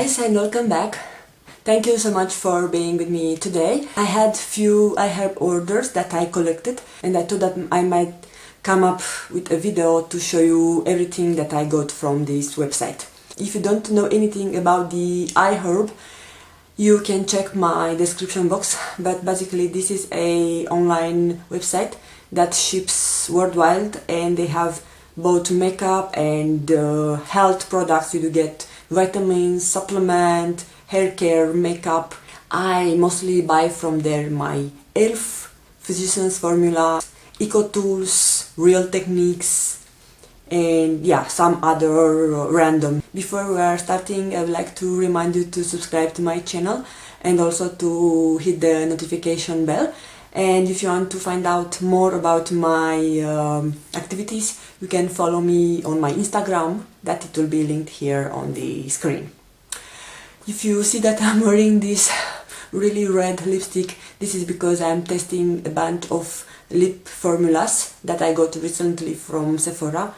guys, and welcome back. Thank you so much for being with me today. I had few iHerb orders that I collected, and I thought that I might come up with a video to show you everything that I got from this website. If you don't know anything about the iHerb, you can check my description box, but basically this is a online website that ships worldwide, and they have both makeup and health products. You do get vitamins, supplement, hair care, makeup. I mostly buy from there my E.L.F, Physician's Formula, Eco Tools, Real Techniques, and yeah, some other random. Before we are starting, I would like to remind you to subscribe to my channel and also to hit the notification bell. And if you want to find out more about my activities, you can follow me on my Instagram, that it will be linked here on the screen. If you see that I'm wearing this really red lipstick, this is because I'm testing a bunch of lip formulas that I got recently from Sephora.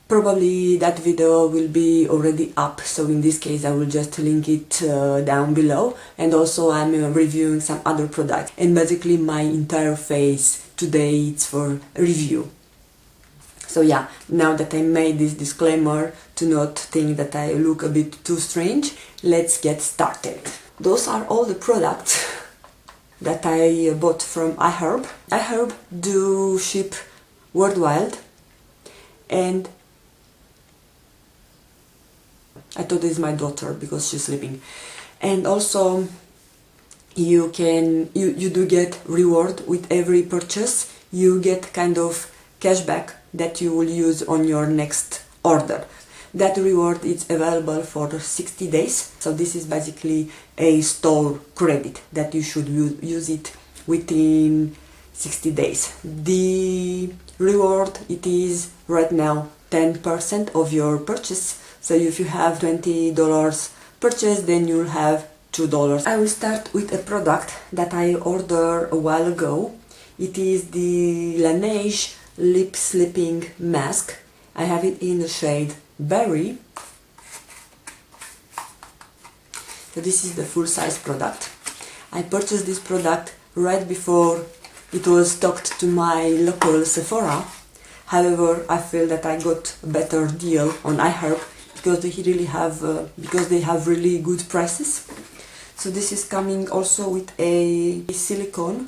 Probably that video will be already up, so in this case I will just link it down below. And also I'm reviewing some other products, and basically my entire face today it's for review. So yeah, now that I made this disclaimer to not think that I look a bit too strange, let's get started. Those are all the products that I bought from iHerb. iHerb do ship worldwide, and I thought this is my daughter because she's sleeping. And also you do get reward with every purchase. You get kind of cashback that you will use on your next order. That reward is available for 60 days. So this is basically a store credit that you should use it within 60 days. The reward, it is right now 10% of your purchase. So if you have $20 purchase, then you'll have $2. I will start with a product that I ordered a while ago. It is the Laneige Lip Sleeping Mask. I have it in the shade Berry. So this is the full-size product. I purchased this product right before it was stocked to my local Sephora. However, I feel that I got a better deal on iHerb because they have really good prices. So this is coming also with a silicone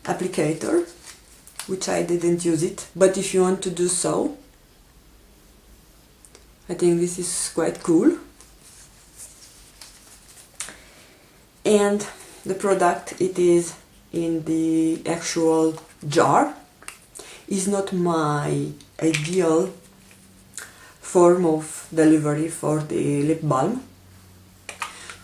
applicator, which I didn't use it, but if you want to do so, I think this is quite cool. And the product, it is in the actual jar. Is not my ideal form of delivery for the lip balm.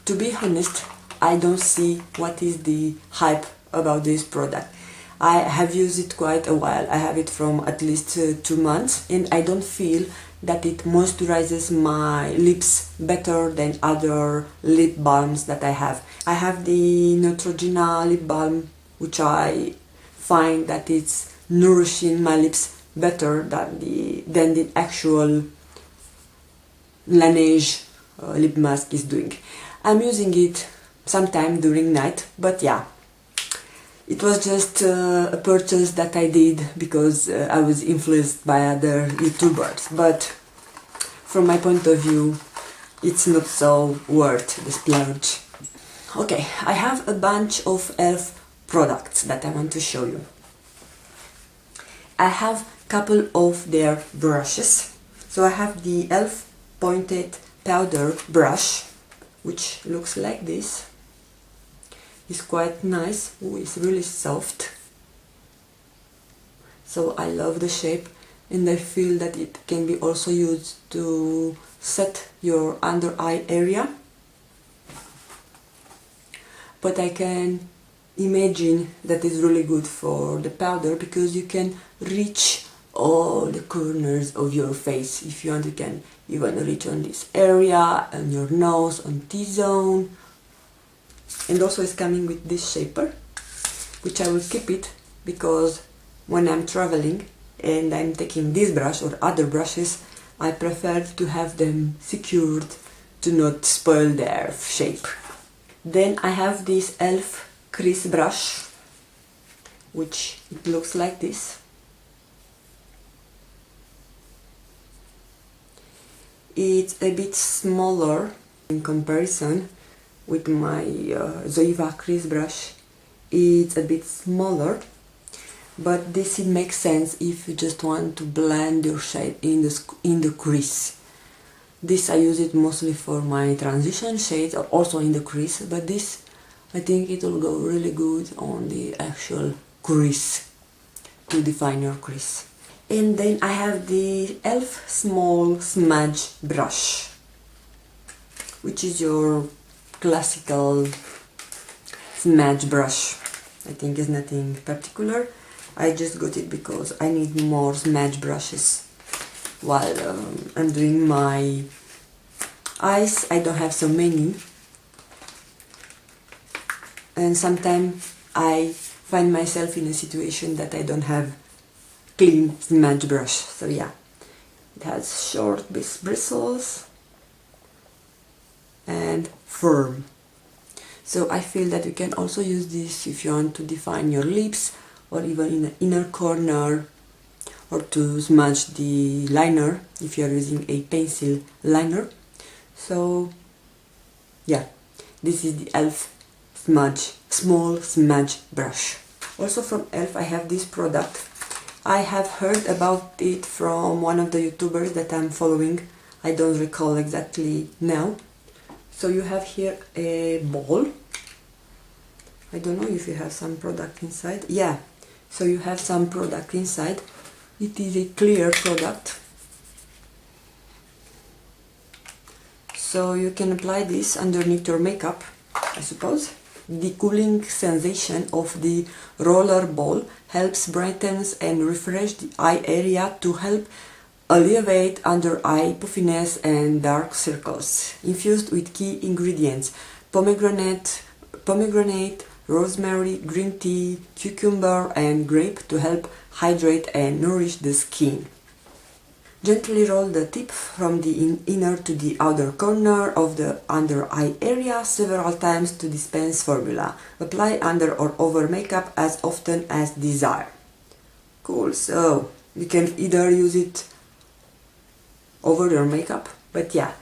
To be honest, I don't see what is the hype about this product. I have used it quite a while. I have it from at least 2 months, and I don't feel that it moisturizes my lips better than other lip balms that I have. I have the Neutrogena lip balm, which I find that it's nourishing my lips better than the actual Laneige lip mask is doing. I'm using it sometime during night, but yeah, it was just a purchase that I did because I was influenced by other YouTubers. But from my point of view, it's not so worth the splurge. Okay, I have a bunch of E.L.F products that I want to show you. I have a couple of their brushes. So I have the E.L.F pointed powder brush, which looks like this. It's quite nice. Ooh, it's really soft. So I love the shape, and I feel that it can be also used to set your under eye area. But I can imagine that it's really good for the powder because you can reach all the corners of your face. If you want, you can even reach on this area, on your nose, on T-zone. And also it's coming with this shaper, which I will keep it because when I'm traveling and I'm taking this brush or other brushes, I prefer to have them secured to not spoil their shape. Then I have this E.L.F. crease brush, which it looks like this. It's a bit smaller in comparison with my Zoeva crease brush. It's a bit smaller, but this makes sense if you just want to blend your shade in the crease. This I use it mostly for my transition shades, or also in the crease, but this I think it will go really good on the actual crease, to define your crease. And then I have the E.L.F. small smudge brush, which is your classical smudge brush. I think it's nothing particular. I just got it because I need more smudge brushes while I'm doing my eyes. I don't have so many, and sometimes I find myself in a situation that I don't have clean smudge brush. So yeah, it has short bristles and firm. So I feel that you can also use this if you want to define your lips, or even in the inner corner, or to smudge the liner if you are using a pencil liner. So yeah, this is the E.L.F. small smudge brush. Also from E.L.F. I have this product. I have heard about it from one of the YouTubers that I'm following. I don't recall exactly now. So you have here a ball. I don't know if you have some product inside. Yeah, so you have some product inside. It is a clear product. So you can apply this underneath your makeup, I suppose. The cooling sensation of the roller ball helps brighten and refresh the eye area to help alleviate under eye puffiness and dark circles. Infused with key ingredients: pomegranate, rosemary, green tea, cucumber and grape to help hydrate and nourish the skin. Gently roll the tip from the inner to the outer corner of the under eye area several times to dispense formula. Apply under or over makeup as often as desired. Cool, so you can either use it over your makeup, but yeah,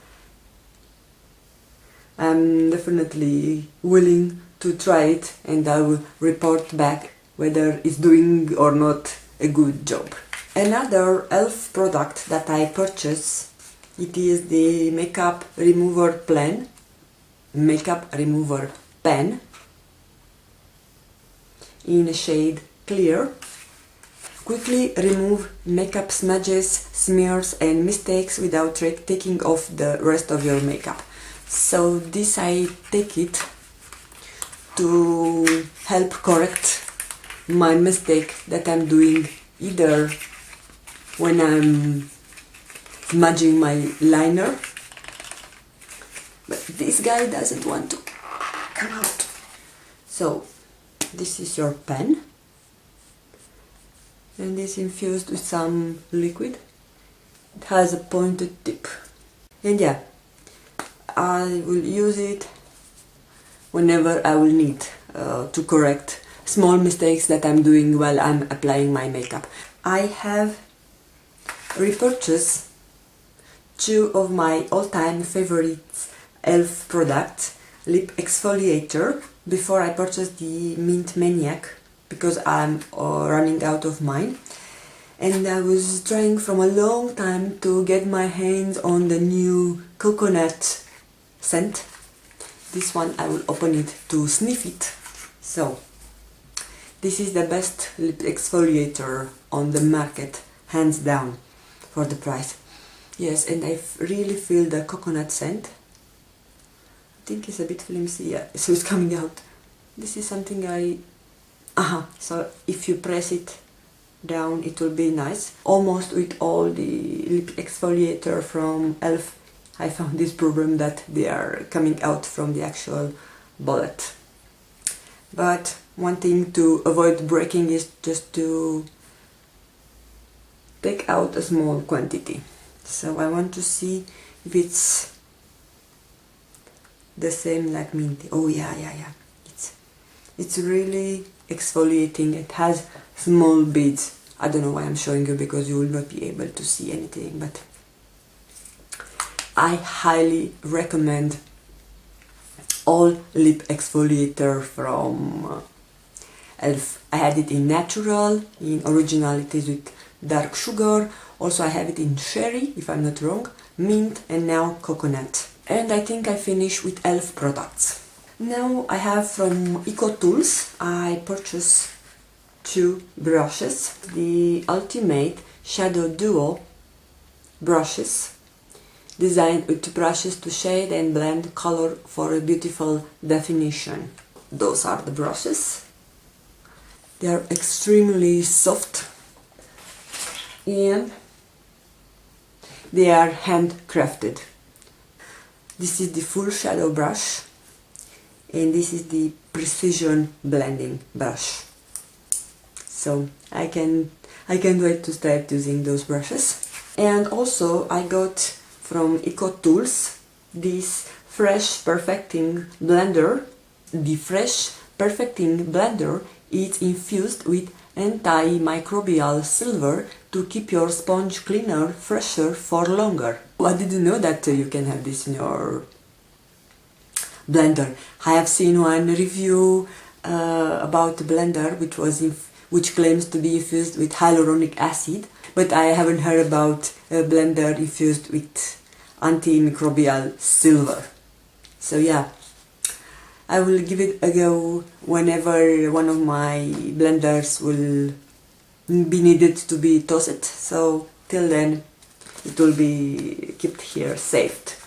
I'm definitely willing to try it, and I will report back whether it's doing or not a good job. Another E.L.F. product that I purchased, it is the makeup remover pen in a shade clear. Quickly remove makeup smudges, smears and mistakes without taking off the rest of your makeup. So this I take it to help correct my mistake that I'm doing either when I'm smudging my liner, but this guy doesn't want to come out. So this is your pen, and it's infused with some liquid. It has a pointed tip, and yeah, I will use it whenever I will need to correct small mistakes that I'm doing while I'm applying my makeup. I have repurchased two of my all-time favorite E.L.F. products, lip exfoliator, before I purchased the Mint Maniac, because I'm running out of mine, and I was trying from a long time to get my hands on the new coconut scent. This one I will open it to sniff it. So this is the best lip exfoliator on the market, hands down, for the price. Yes, and I really feel the coconut scent. I think it's a bit flimsy, yeah, so it's coming out. This is something so if you press it down, it will be nice. Almost with all the lip exfoliator from E.L.F, I found this problem that they are coming out from the actual bullet. But one thing to avoid breaking is just to take out a small quantity. So I want to see if it's the same like minty. Oh yeah. It's really exfoliating. It has small beads. I don't know why I'm showing you, because you will not be able to see anything, but I highly recommend all lip exfoliator from E.L.F. I had it in natural, in original it is with dark sugar, also I have it in cherry, if I'm not wrong, mint, and now coconut. And I think I finished with E.L.F. products. Now I have from Eco Tools, I purchased 2 brushes, the Ultimate Shadow Duo brushes, designed with 2 brushes to shade and blend color for a beautiful definition. Those are the brushes. They are extremely soft and they are handcrafted. This is the full shadow brush and this is the precision blending brush. So I can't wait to start using those brushes. And also I got from Eco Tools this Fresh Perfecting Blender. The Fresh Perfecting Blender is infused with antimicrobial silver to keep your sponge cleaner fresher for longer. I didn't know that you can have this in your blender. I have seen one review about the blender which claims to be infused with hyaluronic acid, but I haven't heard about a blender infused with antimicrobial silver. So yeah, I will give it a go whenever one of my blenders will be needed to be tossed. So till then it will be kept here safe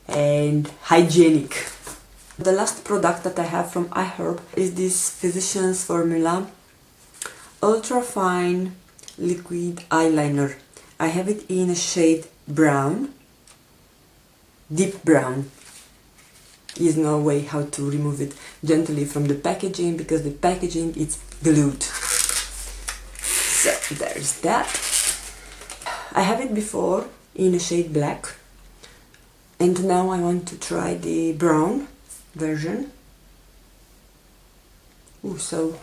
and hygienic. The last product that I have from iHerb is this Physicians Formula Ultra Fine Liquid Eyeliner. I have it in a shade brown, deep brown. Is no way how to remove it gently from the packaging, because the packaging is glued. So there's that. I have it before in a shade black, and now I want to try the brown version. Ooh, so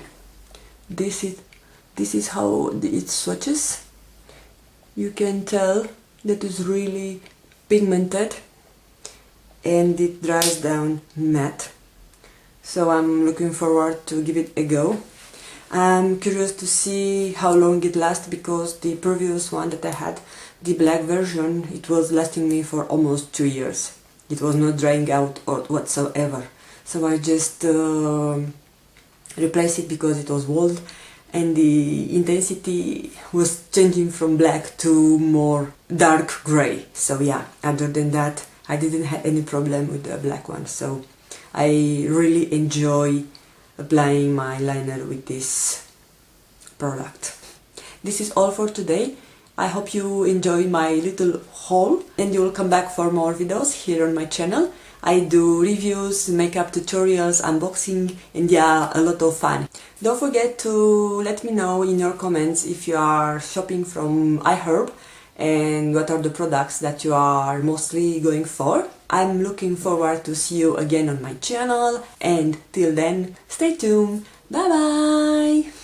this is how it swatches. You can tell that it's really pigmented and it dries down matte. So I'm looking forward to give it a go. I'm curious to see how long it lasts, because the previous one that I had, the black version, it was lasting me for almost 2 years. It was not drying out or whatsoever. So I just replaced it because it was old and the intensity was changing from black to more dark gray. So yeah, other than that, I didn't have any problem with the black one. So I really enjoy applying my liner with this product. This is all for today. I hope you enjoy my little haul and you will come back for more videos here on my channel. I do reviews, makeup tutorials, unboxing, and yeah, a lot of fun. Don't forget to let me know in your comments if you are shopping from iHerb and what are the products that you are mostly going for. I'm looking forward to see you again on my channel, and till then, stay tuned. Bye bye!